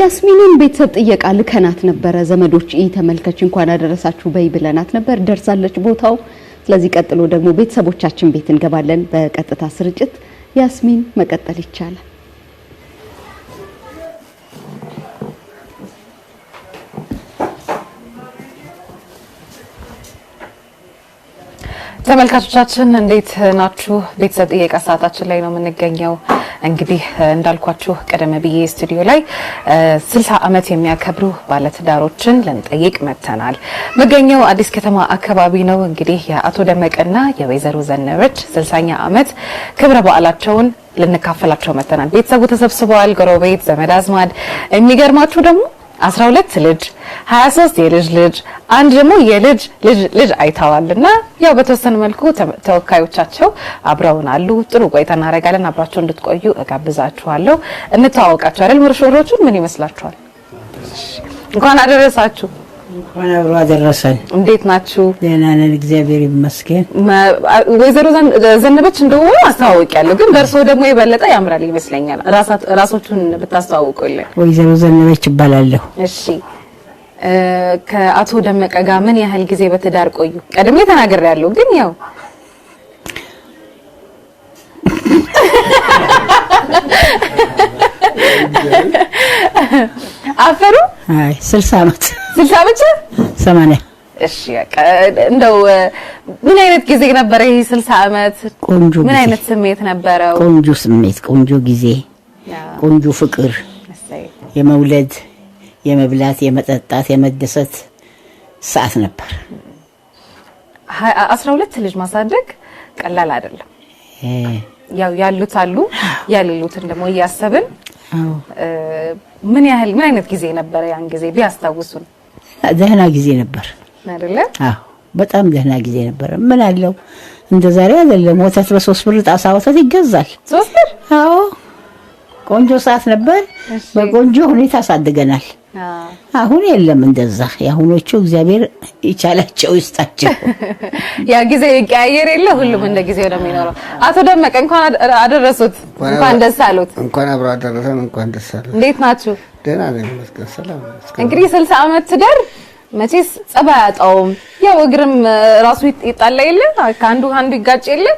ያስሚንን ቤተሰብ ጥየቃ ልከናት ነበር ዘመዶች ተመልከች እንኳን አደረሳችሁ በይ ብለናት ነበር ደርሳለች ቦታው ስለዚህ ቀጥሎ ደግሞ ቤተሰቦቻችን ቤት እንገባለን በቀጥታ ስርጭት ያስሚን መቀጠል ይቻላል ተመልካቾቻችን እንዴት ናችሁ ቤተሰብ ጥየቃ ሰዓታችን ላይ ነው የምንገኘው እንግዲህ እንዳልኳችሁ ቀደም ብዬ ስቱዲዮ ላይ 60 አመት የሚያከብሩ ባለትዳሮችን ለንጠይቅ መተናል መገኘው አዲስ ከተማ አካባቢ ነው እንግዲህ የአቶ ደመቀና የወይዘሮ ዘነበች 60ኛ አመት ክብረ በዓላቸውን ልንካፈላቸው መተናል ቤተሰቡ ተሰብስበዋል ጎረቤት ዘመድ አዝማድ የሚገርማችሁ ደግሞ 12 ልጅ 23 የልጅ ልጅ አንድ ደግሞ የልጅ ልጅ አይታዋልና ያው በተወሰነ መልኩ ተወካዮቻቸው አብረውን አሉ ጥሩ ቆይታ እናደርጋለን አብራችሁ እንድትቆዩ እጋብዛችኋለሁ እንተዋወቃችሁ አይደል ምርሾሮቹ ምን ይመስላችኋል እንኳን አደረሳችሁ እንኳን አብሮ አደረሰን እንዴት ናችሁ ደህና ነን እግዚአብሔር ይመስገን ወይዘሮ ዘነበች እንደው አስተዋውቂያለሁ ግን በርሶ ደግሞ የበለጠ ያምራል ይመስለኛል ራሶቹን ብታስተዋውቁልኝ ወይዘሮ ዘነበች ይባላለሁ እሺ ከአቶ ደመቀ ጋር ምን ያህል ጊዜ በትዳር ቆዩ ቀደም ተናግሬያለሁ ግን ያው አፈሩ አይ 60 አመት 60 አመት 80 እሺ እንደው ምን አይነት ጊዜ ነበር ይሄ 60 አመት ቆንጆ ምን አይነት ስሜት ነበረው ቆንጆ ስሜት ቆንጆ ጊዜ ቆንጆ ፍቅር የመውለድ የመብላት የመጠጣት የመደሰት ሰዓት ነበር 12 ልጅ ማሳደግ ቀላል አይደለም ያው ያሉት አሉ ያሉትን ደግሞ ያያሰብን ምን አይነት ጊዜ ነበር ያን ጊዜ ቢያስታውሱን ደህና ጊዜ ነበር አይደለ አዎ በጣም ደህና ጊዜ ነበር ምን አለው እንደዛሬ አይደለም ወተት በ3 ብር ጣሳ ወተት ይገዛል 3 ብር አዎ ቆንጆ ሰዓት ነበር በቆንጆ ሁኔታ አሳድገናል አሁን የለም እንደዛ ያሁኖቹ እግዚአብሔር ይቻላቸው ይስጣቸው ያ ጊዜ ይቀያየር የለ ሁሉም እንደ ጊዜው ነው የሚኖረው አቶ ደመቀ እንኳን አደረሱት እንኳን ደስ አሉት እንኳን አብሮ አደረሰን እንኳን ደስ አሉት እንዴት ናችሁ ደህና ነኝ መስገን ሰላም እንግዲህ 60 አመት ትዳር መቼስ ጸባይ አጣውም ያው እግርም ራሱ ይጣላ የለ ካንዱ ይጋጭ የለ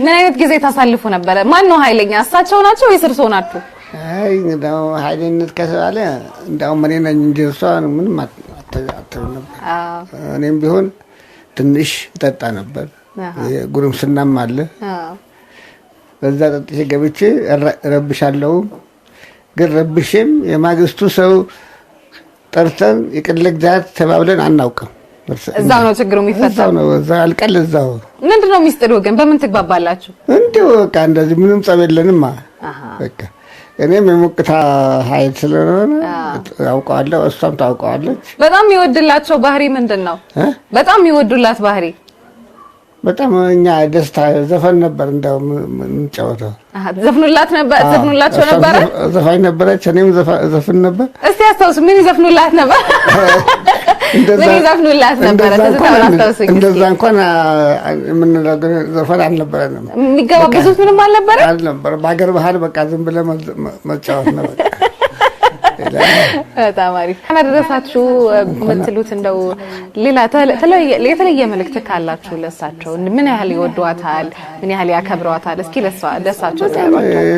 ምን አይነት ጊዜ ታሳልፉ ነበር ማን ነው ኃይለኛ እሳቸው ናቸው ወይስ እርሶ ናችሁ አይ እንደው ኃይለኝነት ከሰባለ እንደው ምን ነኝ እንጂ እሷ ምንም አትተው ነበር እኔም ቢሆን ትንሽ ተጣ ነበር ጉርምስናም አለ በዛ ተጥቼ ገብቼ ረብሻለሁ ግን ረብሽም የማግስቱ ሰው ጠርተን ይቅልግዛት ተባብለን አናውቅም እዛው ነው ችግሩ የሚፈታው ነው እዛ አልቀልዛው ምንድነው ሚስጥሩ ግን በምን ትግባባላችሁ እንደው በቃ እንደዚህ ምንም ጸብ የለንም በቃ እኔም የሙቅታ ኃይል ስለሆነ አውቀዋለሁ እሷም ታውቀዋለች በጣም ይወድላቸው ባህሪ ምንድነው በጣም ይወዱላት ባህሪ በጣም እኛ ደስታ ዘፈን ነበር እንደው እንጫወተው ዘፍኑላቸው ነበር ዘፋኝ ነበረች እኔም ዘፈን ነበር እስቲ አስተውስ ምን ይዘፍኑላት ነበር ምን ይዘፍኑላት ነበር እንደዛ እንኳን ምን ዘፈን አልነበረንም የሚገባበዙት ምንም አልነበረ በአገር ባህል በቃ ዝም ብለ መጫወት ነበር ታማሪ አደረሳችሁ ምትሉት እንደው ሌላ የተለየ መልእክት ካላችሁ ለሳቸው ምን ያህል ይወዷታል ምን ያህል ያከብሯታል እስኪ ለሳቸው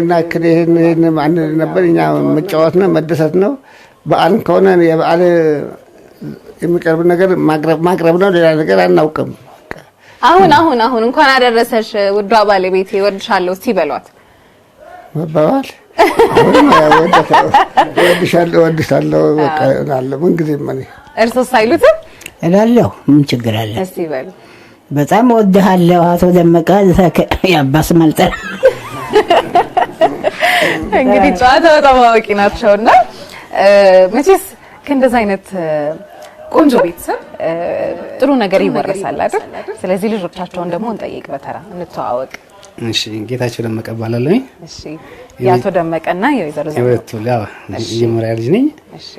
እና ከነን ማን ነበር እኛ መጫወት ነው መደሰት ነው በዓል ከሆነ የበዓል የሚቀርብ ነገር ማቅረብ ነው ሌላ ነገር አናውቅም አሁን እንኳን አደረሰሽ ውዷ ባለቤቴ ወድሻለሁ እስቲ በሏት መባባል ወድሻለሁ በቃ አለ ምን ጊዜ ማን እርሶስ አይሉት እላለሁ ምን ችግር አለ እስቲ በሉ በጣም ወድሃለሁ አቶ ደመቀ ያባስ ማልጠር እንግዲህ ጨዋታው በጣም አዋቂ ናቸውና መቼስ ከእንደዛ አይነት ቆንጆ ቤተሰብ ጥሩ ነገር ይወረሳል አይደል ስለዚህ ልጆቻቸውን ደግሞ እንጠይቅ በተራ እንተዋወቅ እሺ ጌታቸው ደመቀ ባላለኝ እሺ ያቶ ደመቀና የወይዘሮ ዘነበች የመጀመሪያ ልጅ ነኝ እሺ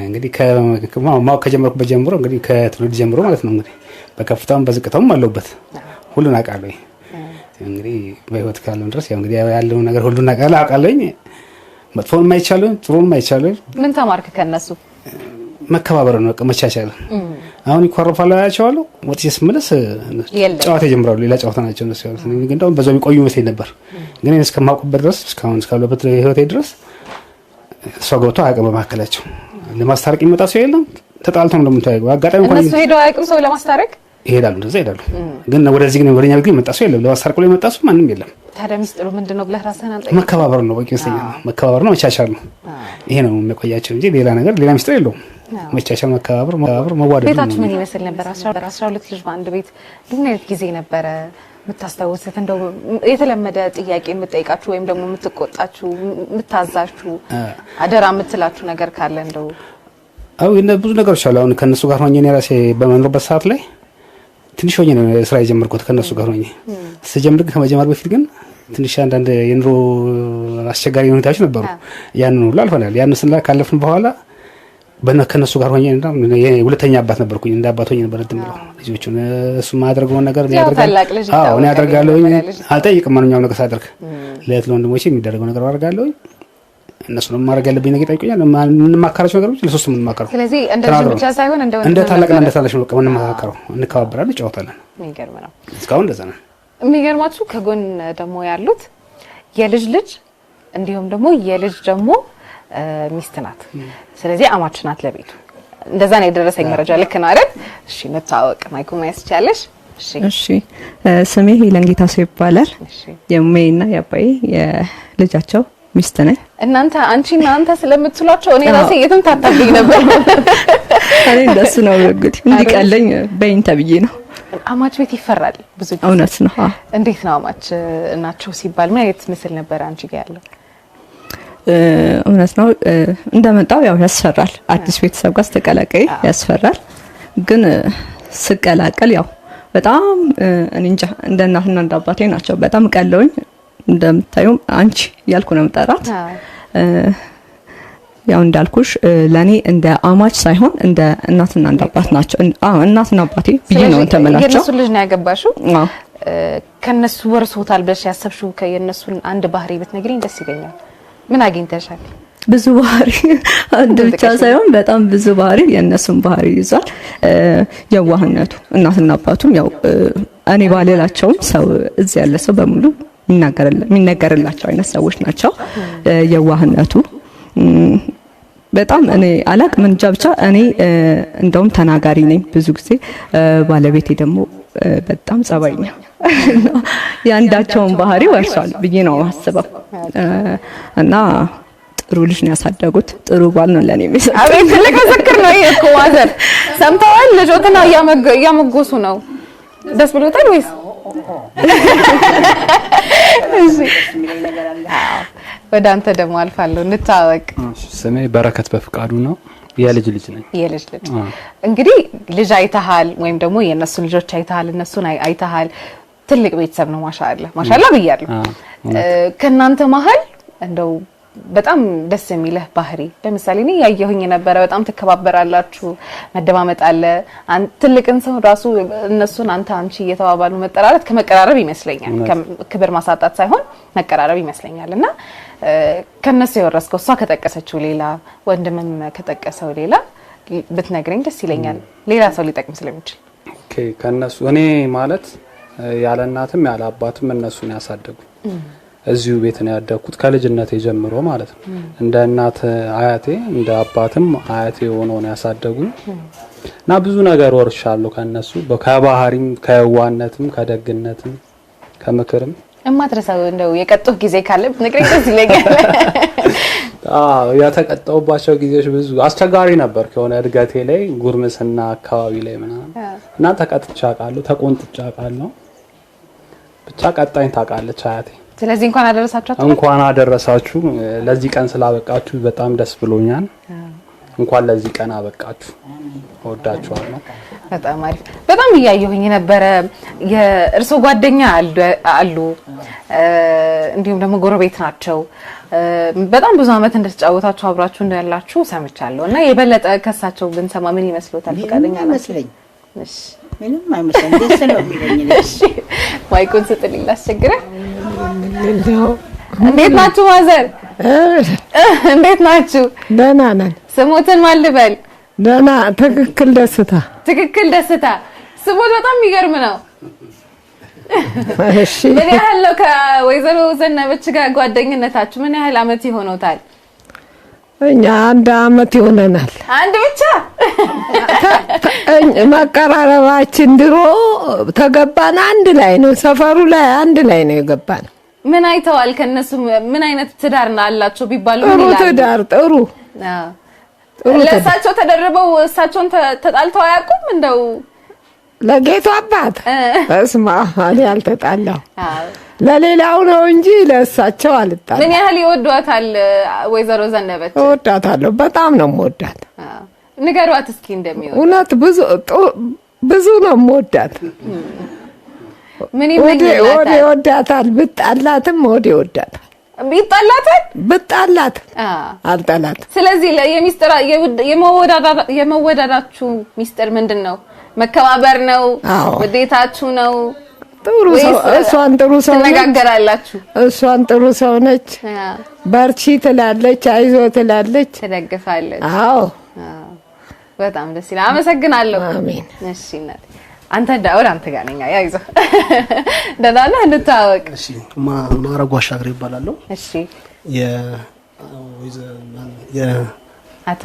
እንግዲህ ከማው ከጀመርኩበት ጀምሮ እንግዲህ ከትውልድ ጀምሮ ማለት ነው እንግዲህ በከፍታውም በዝቅታውም አለውበት ሁሉን አውቃለሁ እንግዲህ በህይወት ካለው ድረስ ያው እንግዲህ ያለው ነገር ሁሉን አውቃለሁ መጥፎን የማይቻለው ጥሩን የማይቻለው። ምን ተማርክ ከነሱ? መከባበር ነው፣ በቃ መቻቻል። አሁን ይኮርፋሉ ያያቸዋለሁ። ወጥቼ ስመለስ ጨዋታ ይጀምራሉ። ሌላ ጨዋታ ናቸው እነሱ ያሉት። ግን ደግሞ በዛው የሚቆዩ መስሎኝ ነበር። ግን እስከማውቅበት ድረስ እስካሁን እስካለበት ህይወቴ ድረስ እሷ ገብቶ አያውቅም በመካከላቸው። ለማስታረቅ የሚመጣ ሰው የለም። ተጣልተው ነው እንደምታየው። አጋጣሚ እንኳን እነሱ ሄደው አያውቅም ሰው ለማስታረቅ ይሄዳሉ፣ እንደዛ ይሄዳሉ። ግን ወደዚህ ግን ወደኛ ግን መጣ ሰው የለም። ለማስታረቅ ላይ መጣ ሰው ማንም የለም። ታዲያ ሚስጥሩ ምንድነው ብለህ ራስህን አልጠየቅም? መከባበር ነው በቂ መሰለኝ። መከባበር ነው፣ መቻቻል ነው። ይሄ ነው የሚቆያቸው እንጂ ሌላ ነገር ሌላ ሚስጥር የለውም። መቻቻል፣ መከባበር፣ መዋደድ። ቤታችሁ ምን ይመስል ነበር? 12 ልጅ በአንድ ቤት ምን አይነት ጊዜ ነበረ የምታስታውሱት? እንደው የተለመደ ጥያቄ የምትጠይቃችሁ ወይም ደግሞ የምትቆጣችሁ፣ የምታዛችሁ፣ አደራ የምትላችሁ ነገር ካለ እንደው? አው ብዙ ነገሮች አሉ። አሁን ከነሱ ጋር ሆኜ ራሴ በመኖርበት ሰዓት ላይ ትንሽ ሆኜ ነው ስራ የጀመርኩት ከነሱ ጋር ሆኜ። ስጀምር ግን ከመጀመር በፊት ግን ትንሽ አንዳንድ የኑሮ አስቸጋሪ ሁኔታዎች ነበሩ። ያንን ሁሉ አልፈናል። ያንን ስንላ ካለፍን በኋላ ከነሱ ጋር ሆኜ እና የሁለተኛ አባት ነበርኩኝ። እንደ አባት ሆኜ ነበር እንትምለው ልጆቹን እሱ ማድረገውን ነገር ያደርጋል። አዎ እኔ አደርጋለሁ። አልጠይቅም። ማንኛውም ነገር ሳደርግ ለእህት ለወንድሞቼ የሚደረገው ነገር አደርጋለሁ። እነሱንም ማድረግ ያለብኝ ነገር ይጠይቁኛል። የምንማከራቸው ነገሮች ለሶስት የምንማከረው። ስለዚህ እንደዚህ ብቻ ሳይሆን እንደ ታላቅና እንደ ታናሽ ነው የምንማከረው። እንከባበራለን፣ እንጫወታለን። የሚገርም ነው። እስካሁን እንደዛ ነው። የሚገርማችሁ ከጎን ደግሞ ያሉት የልጅ ልጅ እንዲሁም ደግሞ የልጅ ደግሞ ሚስት ናት። ስለዚህ አማች ናት ለቤቱ። እንደዛ ነው የደረሰኝ መረጃ። ልክ ነው አይደል? እሺ እንታወቅ። ማይኩ ማያስቻለሽ? እሺ ስሜ ሄለን ጌታሰው ይባላል። የሜና የአባዬ የልጃቸው ሚስት ነኝ። እናንተ አንቺና አንተ ስለምትሏቸው እኔ ራሴ የትም ታታብኝ ነበር። እኔ እንደሱ ነው እንግዲህ እንዲቀለኝ በይን ተብዬ ነው። አማች ቤት ይፈራል ብዙ ጊዜ። እውነት ነው። እንዴት ነው አማች ናቸው ሲባል ምን አይነት ምስል ነበር አንቺ ጋር ያለው? እውነት ነው። እንደመጣው ያው ያስፈራል። አዲስ ቤተሰብ ጋር ስትቀላቀይ ያስፈራል። ግን ስቀላቀል ያው በጣም እኔ እንጃ እንደ እናትና እንደ አባቴ ናቸው። በጣም ቀለውኝ እንደምታዩም አንቺ ያልኩ ነው የምጠራት። ያው እንዳልኩሽ ለኔ እንደ አማች ሳይሆን እንደ እናትና እንደ አባት ናቸው። እናትና አባቴ ብዬ ነው ተመላቸው። የነሱ ልጅ ነው ያገባሽው? ከነሱ ወርሶታል ብለሽ ያሰብሽው ከየነሱን አንድ ባህሪ ብትነግሪኝ ደስ ይለኛል። ምን አግኝተሻል? ብዙ ባህሪ አንድ ብቻ ሳይሆን በጣም ብዙ ባህሪ የነሱን ባህሪ ይዟል። የዋህነቱ እናትና አባቱም ያው እኔ ባሌላቸውም ሰው እዚህ ያለ ሰው በሙሉ የሚነገርላቸው አይነት ሰዎች ናቸው። የዋህነቱ በጣም እኔ አላቅም እንጃ ብቻ እኔ እንደውም ተናጋሪ ነኝ ብዙ ጊዜ። ባለቤቴ ደግሞ በጣም ጸባይኛ ያንዳቸውን ባህሪ ወርሷል ብዬ ነው ማስበው እና ጥሩ ልጅ ነው ያሳደጉት። ጥሩ ባል ነው ለኔ የሚሰጠው። አቤት ትልቅ ምስክር ነው ይሄ እኮ ማዘር። ሰምተዋል? ልጆትና እያመጎሱ ነው። ደስ ብሎታል ወይስ? ወደ አንተ ደግሞ አልፋለሁ። እንታወቅ። ስሜ በረከት በፍቃዱ ነው። የልጅ ልጅ ነኝ። የልጅ ልጅ እንግዲህ ልጅ አይተሃል ወይም ደግሞ የነሱን ልጆች አይተሃል፣ እነሱን አይተሃል። ትልቅ ቤተሰብ ነው። ማሻአላ ብያለሁ። ከናንተ መሀል እንደው በጣም ደስ የሚልህ ባህሪ ለምሳሌ እኔ ያየሁኝ ነበረ። በጣም ትከባበራላችሁ፣ መደማመጥ አለ። ትልቅን ሰው ራሱ እነሱን አንተ አንቺ እየተባባሉ መጠራራት ከመቀራረብ ይመስለኛል። ክብር ማሳጣት ሳይሆን መቀራረብ ይመስለኛልና ከነሱ የወረስከው እሷ ከጠቀሰችው ሌላ ወንድምም ከጠቀሰው ሌላ ብትነግረኝ ደስ ይለኛል። ሌላ ሰው ሊጠቅም ስለሚችል። ኦኬ ከነሱ እኔ ማለት ያለ እናትም ያለ አባትም እነሱን ያሳደጉ እዚሁ ቤት ነው ያደግኩት ከልጅነቴ ጀምሮ ማለት ነው። እንደ እናት አያቴ እንደ አባትም አያቴ ሆነው ነው ያሳደጉኝ እና ብዙ ነገር ወርሻለሁ ከነሱ ከባህሪም ከዋነትም ከደግነትም ከምክርም። እማትረሳው እንደው የቀጡህ ጊዜ ካለ ብትነግረኝ ደስ ይለኛል። የተቀጣሁባቸው ጊዜዎች ብዙ አስቸጋሪ ነበር። ከሆነ እድገቴ ላይ ጉርምስና አካባቢ ላይ ምናምን እና ተቀጥቻ አውቃለሁ፣ ተቆንጥጫ አውቃለሁ። ብቻ ቀጣኝ ታውቃለች አያቴ። ስለዚህ እንኳን አደረሳችሁ። እንኳን አደረሳችሁ። ለዚህ ቀን ስላበቃችሁ በጣም ደስ ብሎኛል። እንኳን ለዚህ ቀን አበቃችሁ። እወዳችኋለሁ። በጣም አሪፍ። በጣም እያየሁኝ ነበረ የእርሶ ጓደኛ አሉ እንዲሁም ደግሞ ጎረቤት ናቸው። በጣም ብዙ አመት እንደተጫወታችሁ አብራችሁ እንዳላችሁ ሰምቻለሁ እና የበለጠ ከሳቸው ብንሰማ ምን ይመስሎታል? ፈቃደኛ ናችሁ? እሺ ምንም አይመስልም። ደስ ነው የሚለኝ። እሺ ማይኩን ስጥልኝ ላስቸግረህ። እንዴት ናችሁ ማዘር? እንዴት ናችሁ? ደህና ነን። ስሞትን ማን ልበል? ደህና ትክክል ደስታ። ትክክል ደስታ። ስሞት በጣም የሚገርም ነው። እሺ ምን ያህል ነው ከወይዘሮ ዘነበች ጋር ጓደኝነታችሁ? ምን ያህል አመት ይሆነውታል? እኛ 1 አመት ይሆነናል። አንድ ብቻ መቀራረባችን ድሮ ተገባን አንድ ላይ ነው። ሰፈሩ ላይ አንድ ላይ ነው የገባን። ምን አይተዋል ከነሱ? ምን አይነት ትዳር አላቸው ቢባሉ ምን ጥሩ ይላሉ? ትዳር ጥሩ ለእሳቸው ተደርበው እሳቸውን ተጣልተው አያውቁም? እንደው ለጌቱ አባት እስማ እኔ አልተጣላሁ። ለሌላው ነው እንጂ ለእሳቸው አልጣላም። ምን ያህል ይወዷታል ወይዘሮ ዘነበች? እወዳታለሁ፣ በጣም ነው የምወዳት። ንገሯት እስኪ እንደሚወድ። እውነት ብዙ ነው የምወዳት። ምን ወዴ ይመኝላታል? ወዳታል። ብጣላትም ወዴ ወዳታል። ቢጣላታል ብጣላት አልጣላት። ስለዚህ የሚስጥር የመወዳዳችሁ ሚስጥር ምንድነው? መከባበር ነው? ውዴታችሁ ነው? ጥሩ ሰው እሷን ጥሩ ሰው ነች። ትነጋገራላችሁ? እሷን ጥሩ ሰው ነች። በርቺ ትላለች፣ አይዞ ትላለች፣ ትደግፋለች። አዎ በጣም ደስ ይላል። አመሰግናለሁ። አሜን። እሺ እናቴ አንተ ዳውር አንተ ጋር ነኝ። አይዞ ደህና ነህ? እንታወቅ። እሺ ማረጓ አሻግሬ ይባላለሁ። እሺ አቶ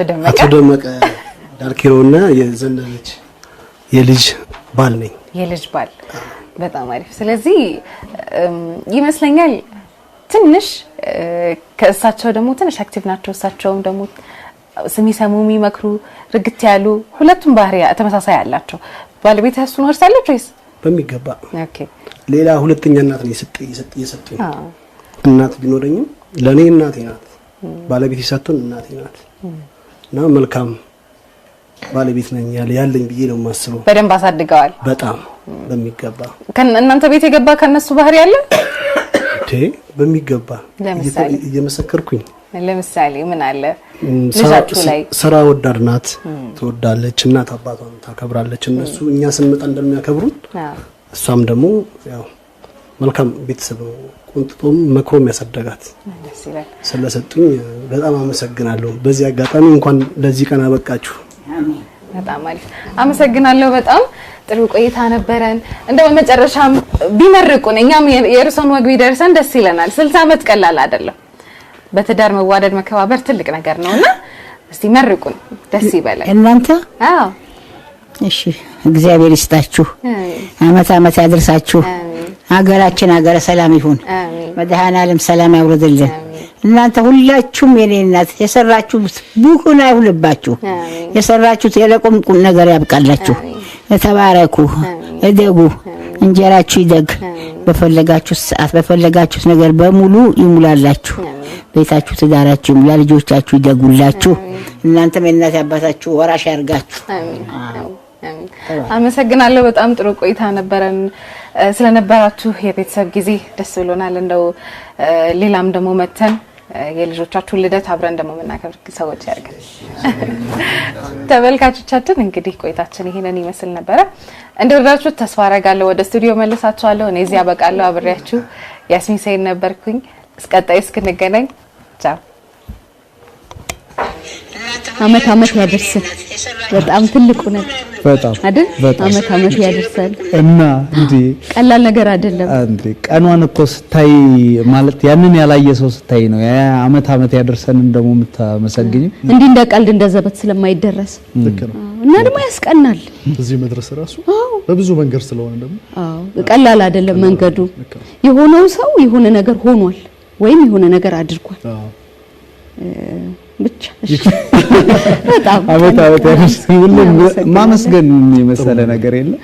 ደመቀ ዳርኪሮና የዘነበች የልጅ ባል ነኝ። የልጅ ባል። በጣም አሪፍ። ስለዚህ ይመስለኛል ትንሽ ከእሳቸው ደግሞ ትንሽ አክቲቭ ናቸው። እሳቸውም ደግሞ የሚሰሙ የሚመክሩ ርግት ያሉ ሁለቱም ባህሪ ተመሳሳይ አላቸው። ባለቤት ያሱን ወርሳለች ወይስ? በሚገባ ኦኬ። ሌላ ሁለተኛ እናት ነው የሰጡኝ። እናት ቢኖረኝም ለኔ እናቴ ናት። ባለቤት ይሰጡን እናቴ ናት። እና መልካም ባለቤት ነኝ ያለኝ ብዬ ነው የማስበው። በደንብ አሳድገዋል። በጣም በሚገባ እናንተ ቤት የገባ ከነሱ ባህሪ ያለ በሚገባ ለምሳሌ እየመሰከርኩኝ ለምሳሌ ምን አለ? ልጃችሁ ላይ ስራ ወዳድ ናት፣ ትወዳለች፣ እናት አባቷን ታከብራለች። እነሱ እኛ ስንመጣ እንደሚያከብሩን እሷም ደግሞ ያው መልካም ቤተሰብ ነው። ቁንጥጦም መክሮም ያሳደጋት ስለሰጡኝ በጣም አመሰግናለሁ። በዚህ አጋጣሚ እንኳን ለዚህ ቀን አበቃችሁ። በጣም አሪፍ አመሰግናለሁ። በጣም ጥሩ ቆይታ ነበረን። እንደው በመጨረሻም ቢመርቁን እኛም የእርሶን ወግ ቢደርሰን ደስ ይለናል። 60 አመት ቀላል አይደለም። በትዳር መዋደድ መከባበር ትልቅ ነገር ነውና እስቲ መርቁን፣ ደስ ይበላል። እናንተ አዎ እሺ፣ እግዚአብሔር ይስጣችሁ፣ አመት አመት ያድርሳችሁ። ሀገራችን ሀገረ ሰላም ይሁን። መድኃኔዓለም ሰላም ያውርድልን። እናንተ ሁላችሁም የኔ እናት የሰራችሁት ቡኩን አይሁንባችሁ፣ የሰራችሁት የለቁም ነገር ያብቃላችሁ። ተባረኩ፣ እደጉ፣ እንጀራችሁ ይደግ። በፈለጋችሁት ሰዓት በፈለጋችሁት ነገር በሙሉ ይሙላላችሁ። ቤታችሁ ትዳራችሁ ይሙላ፣ ልጆቻችሁ ይደጉላችሁ። እናንተም የእናት አባታችሁ ወራሽ ያርጋችሁ። አመሰግናለሁ። በጣም ጥሩ ቆይታ ነበረን። ስለነበራችሁ የቤተሰብ ጊዜ ደስ ብሎናል። እንደው ሌላም ደግሞ መተን የልጆቻችሁን ልደት አብረን ደግሞ መናከብር ሰዎች ያርጋል። ተመልካቾቻችን እንግዲህ ቆይታችን ይሄንን ይመስል ነበረ። እንደወደዳችሁት ተስፋ አደርጋለሁ። ወደ ስቱዲዮ መልሳችኋለሁ። እኔ እዚህ አበቃለሁ። አብሬያችሁ ያስሚን ሰይድ ነበርኩኝ። እስከቀጣይ እስክንገናኝ ቻው። አመት አመት ያደርሰን። በጣም ትልቁ ነገር በጣም አይደል? አመት አመት ያደርሰን እና እንዴ ቀላል ነገር አይደለም። እንዴ ቀኗን እኮ ስታይ ማለት ያንን ያላየ ሰው ስታይ ነው ያ አመት አመት ያደርሰን እንደሞ የምታመሰግኝ። እንዲህ እንደ ቀልድ እንደ ዘበት ስለማይደረስ ልክ ነው። እና ደግሞ ያስቀናል። እዚህ መድረስ ራሱ በብዙ መንገድ ስለሆነ ደግሞ ቀላል አይደለም መንገዱ። የሆነው ሰው የሆነ ነገር ሆኗል ወይም የሆነ ነገር አድርጓል። ብቻ በጣም አመት አመት ያደርሰን። ሁሉም ማመስገን የመሰለ ነገር የለም።